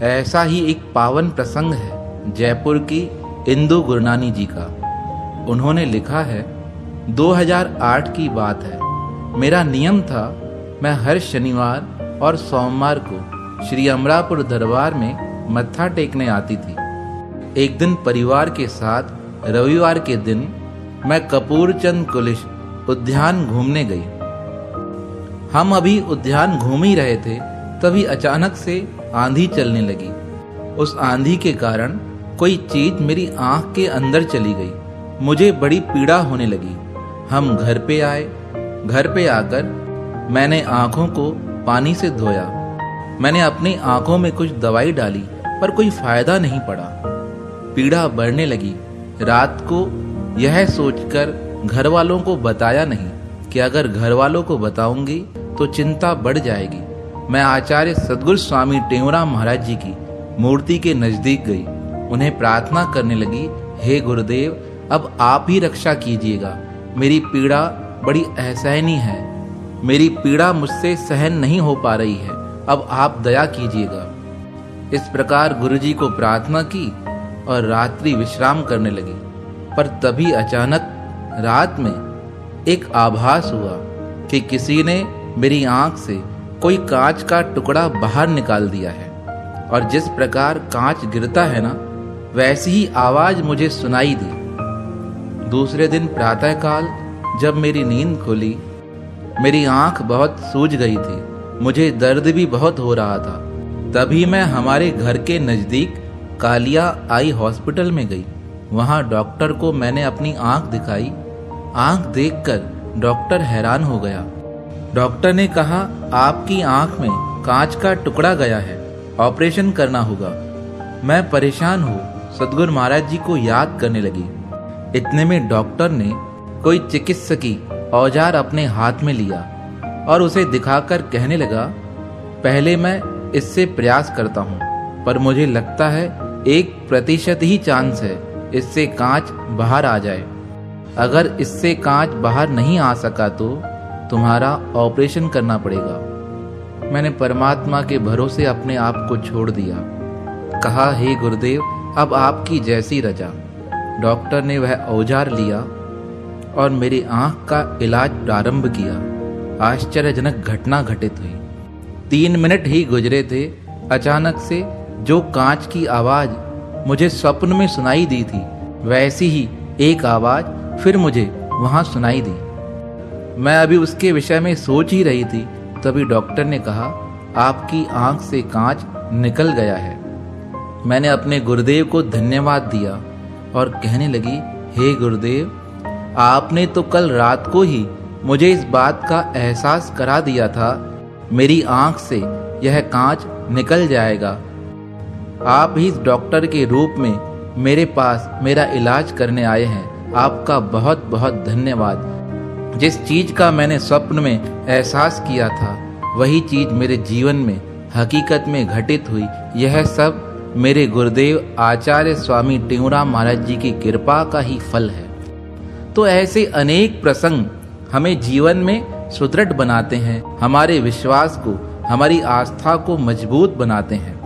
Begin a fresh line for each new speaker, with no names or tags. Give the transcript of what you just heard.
ऐसा ही एक पावन प्रसंग है जयपुर की इंदु गुरनानी जी का। उन्होंने लिखा है, 2008 की बात है। मेरा नियम था, मैं हर शनिवार और सोमवार को श्री अमरापुर दरबार में मत्था टेकने आती थी। एक दिन परिवार के साथ रविवार के दिन मैं कपूरचंद कुलिश उद्यान घूमने गई। हम अभी उद्यान घूम ही रहे थे, तभी अचानक से आंधी चलने लगी। उस आंधी के कारण कोई चीज मेरी आंख के अंदर चली गई। मुझे बड़ी पीड़ा होने लगी। हम घर पे आए। घर पे आकर मैंने आंखों को पानी से धोया। मैंने अपनी आंखों में कुछ दवाई डाली, पर कोई फायदा नहीं पड़ा। पीड़ा बढ़ने लगी। रात को यह सोचकर घर वालों को बताया नहीं कि अगर घर वालों को बताऊंगी तो चिंता बढ़ जाएगी। मैं आचार्य सद्गुरु स्वामी टेऊराम महाराज जी की मूर्ति के नजदीक गई। उन्हें प्रार्थना करने लगी, हे गुरुदेव, अब आप ही रक्षा कीजिएगा। मेरी पीड़ा बड़ी असहनीय है। मेरी पीड़ा मुझसे सहन नहीं हो पा रही है। अब आप दया कीजिएगा। इस प्रकार गुरुजी को प्रार्थना की और रात्रि विश्राम करने लगी। पर तभी अचानक रात में एक आभास हुआ कि किसी ने मेरी आंख से कोई कांच का टुकड़ा बाहर निकाल दिया है, और जिस प्रकार कांच गिरता है ना, वैसी ही आवाज मुझे सुनाई दी। दूसरे दिन प्रातःकाल जब मेरी नींद खुली, मेरी आंख बहुत सूज गई थी। मुझे दर्द भी बहुत हो रहा था। तभी मैं हमारे घर के नजदीक कालिया आई हॉस्पिटल में गई। वहां डॉक्टर को मैंने अपनी आंख दिखाई। आंख देखकर डॉक्टर हैरान हो गया। डॉक्टर ने कहा, आपकी आंख में कांच का टुकड़ा गया है, ऑपरेशन करना होगा। मैं परेशान हो सद्गुरु महाराज जी को याद करने लगी। इतने में डॉक्टर ने कोई चिकित्सकीय औजार अपने हाथ में लिया और उसे दिखाकर कहने लगा, पहले मैं इससे प्रयास करता हूँ, पर मुझे लगता है 1% ही चांस है इससे कांच बाहर आ जाए। अगर इससे कांच बाहर नहीं आ सका तो तुम्हारा ऑपरेशन करना पड़ेगा। मैंने परमात्मा के भरोसे अपने आप को छोड़ दिया। कहा, हे गुरुदेव, अब आपकी जैसी रजा। डॉक्टर ने वह औजार लिया और मेरी आंख का इलाज प्रारंभ किया। आश्चर्यजनक घटना घटित हुई। 3 मिनट ही गुजरे थे, अचानक से जो कांच की आवाज मुझे स्वप्न में सुनाई दी थी, वैसी ही एक आवाज फिर मुझे वहां सुनाई दी। मैं अभी उसके विषय में सोच ही रही थी, तभी डॉक्टर ने कहा, आपकी आंख से कांच निकल गया है। मैंने अपने गुरुदेव को धन्यवाद दिया और कहने लगी, हे गुरुदेव, आपने तो कल रात को ही मुझे इस बात का एहसास करा दिया था, मेरी आंख से यह कांच निकल जाएगा। आप ही इस डॉक्टर के रूप में मेरे पास मेरा इलाज करने आए हैं। आपका बहुत बहुत धन्यवाद। जिस चीज का मैंने स्वप्न में एहसास किया था, वही चीज मेरे जीवन में हकीकत में घटित हुई। यह सब मेरे गुरुदेव आचार्य स्वामी टेऊराम महाराज जी की कृपा का ही फल है। तो ऐसे अनेक प्रसंग हमें जीवन में सुदृढ़ बनाते हैं, हमारे विश्वास को, हमारी आस्था को मजबूत बनाते हैं।